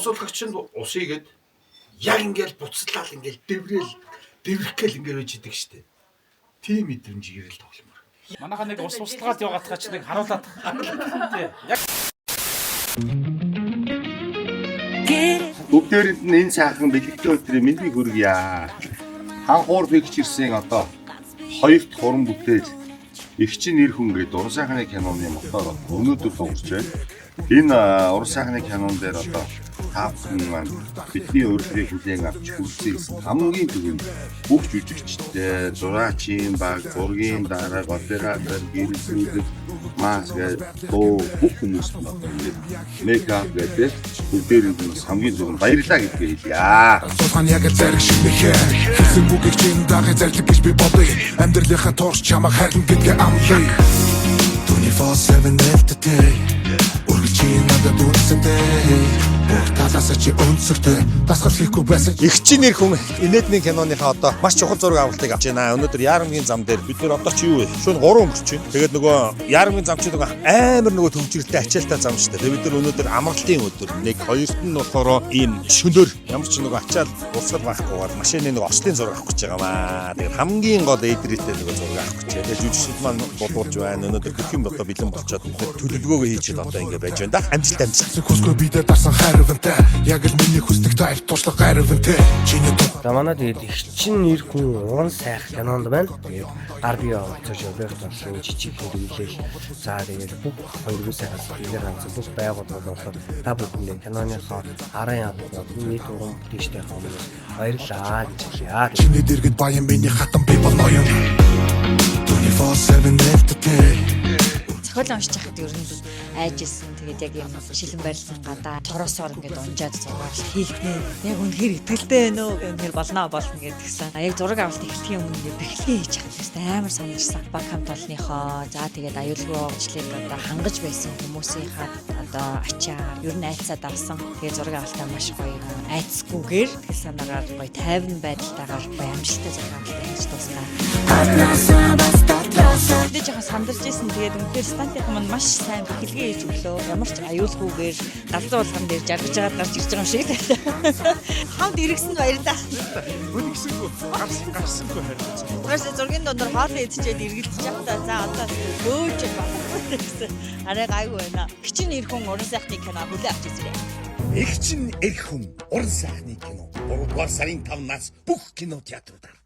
босуулгагч нь усыгээд яг ингээл буцлал ингээл дэврэх гээл ингээд байж идэг штэ. Тийм мэдрэмж ирэл тогломоор. Манайха нэг ус устгаад яваадахаа ч нэг харуулаад. Тий. Яг бүгдээрэнд нь энэ сайхан бэлэгтэй өдрийн мэндийг хүргье. Ханхуур пикчерсийн одоо хоёр дахь уран бүтээл Игчин нэр хүн гэдэг уран сайхны киноны мотор өнөөдөр тоглож байна. Энэ уран сайхны кинон дээр одоо таапсан маань бидний урилгыг хүлээн авч хүрсэн хамгийн түрүүнд бүх жүжигчтэй зураачийн баг, зургийн дараа, оператор, гэрэлтүүд мас гэдэг бүх хүмүүс мейкап гэдэг бүгдээрээ хамгийн зөв баярлаа гэдгийг хэлье. Сулхан яг зэрэг шинэхээр хэсэг бүгийг чинь дахин зэрлэг гэж би бодъё. Амьдралынхаа турш чамайг харин гэдгээ амлая. 24/7 every day. Үргэлжийн надад үнсэнтэй. Талаасаа чи өнцөртэй дасгал хийхгүй байсан. Игчин нэр хүн инээдний киноныхаа одоо маш чухал зураг авалтыг авч байна. Өнөөдөр Яарамгийн зам дээр бид нэр одоо чи юу вэ? Шөнө 3 өнгөрч байна. Тэгээд нөгөө Яарамгийн зам чи нөгөө амар нөгөө төвчрэлтэй ачаалтай зам шүү дээ. Тэгээд бид нар өнөөдөр амралтын өдөр. Нэг хоёрт нь болохоор ийм шөнөөр ямар ч нөгөө ачаал урсгал байхгүйгээр машины нөгөө ослын зураг авах гэж байгаа маа. Тэгээд хамгийн гол эдрээтэй нөгөө зураг авах гэж. Тэгээд жүжигчид маань бодуулж байна. Өнөөдөр гэх юм одоо бэлэн болчиход төлөвлөгөөгөө хийж одоо ингэ байж байна да. Амжилт амжилт. Хүсгүй бидээ дарсан хайрвантай. Яг л миний хүсдэг тайлбар туршлага хайрвантай. Чиний За манай тэгээд Игчин нэр хүн уран сайх кинонд байна. Тэгээд гар бие олцож Роберт Орсын жижиг хэрэглээл. За тэгээд бүх хоёрын сайхаас хэлээр ганц бүх байгууллагууд болохоор та бүхэнд киноныхоо арын ядууд нийт уран бүтээлчтэй хүмүүст баярлалаа гэж хэлье. чиний дэргэд баян миний хатан би бол ноён. 24/7 every day. Зохиол уншиж байхад ер нь айжсэн. Тэгээд яг юм шилэн байрлал гадаа цороосоор ингээд унжаад зураг хийхнэ. Яг үнэхээр итгэлтэй байна уу? Үнэхээр болно гэдгсэн. Яг зураг авалт эхлэхийн өмнө ингээд бэхлээ хийж чадсан. Амар санагдсан. Баг хамт олонныхоо за тэгээд аюулгүй уучлалыг одоо хангаж байсан хүмүүсийнхаа одоо ачаар ер нь айцаад авсан. Тэгээд зураг авалтаа маш гоё айцгүйгээр тэгэл санаагаар гоё тайван байдалтайгаар гоё амжилттай зураг авалт хийж дуусгав. Тэгээд жоохон сандарч ирсэн. Тэгээд үнэхээр стантын маань маш сайн бэлгээ хийж өглөө. Ямар ч аюулгүйгээр галзуу болгон дээр жаргаж байгаа гарч ирж байгаа юм шиг. Хамт иргэсэнд баярлалаа. гүнигсэнгүй гарсангүй харин. Угаас зургийн дондор хоол идчихэд эргэлдэж явахдаа за одоо өөж болохгүй гэсэн. Арай гайгүй байна. Игчин нэр хүн уран сайхны кино хүлээ авч үзээрэй. Игчин нэр хүн уран сайхны кино 3 дугаар сарын 5-наас бүх кинотеатруудаар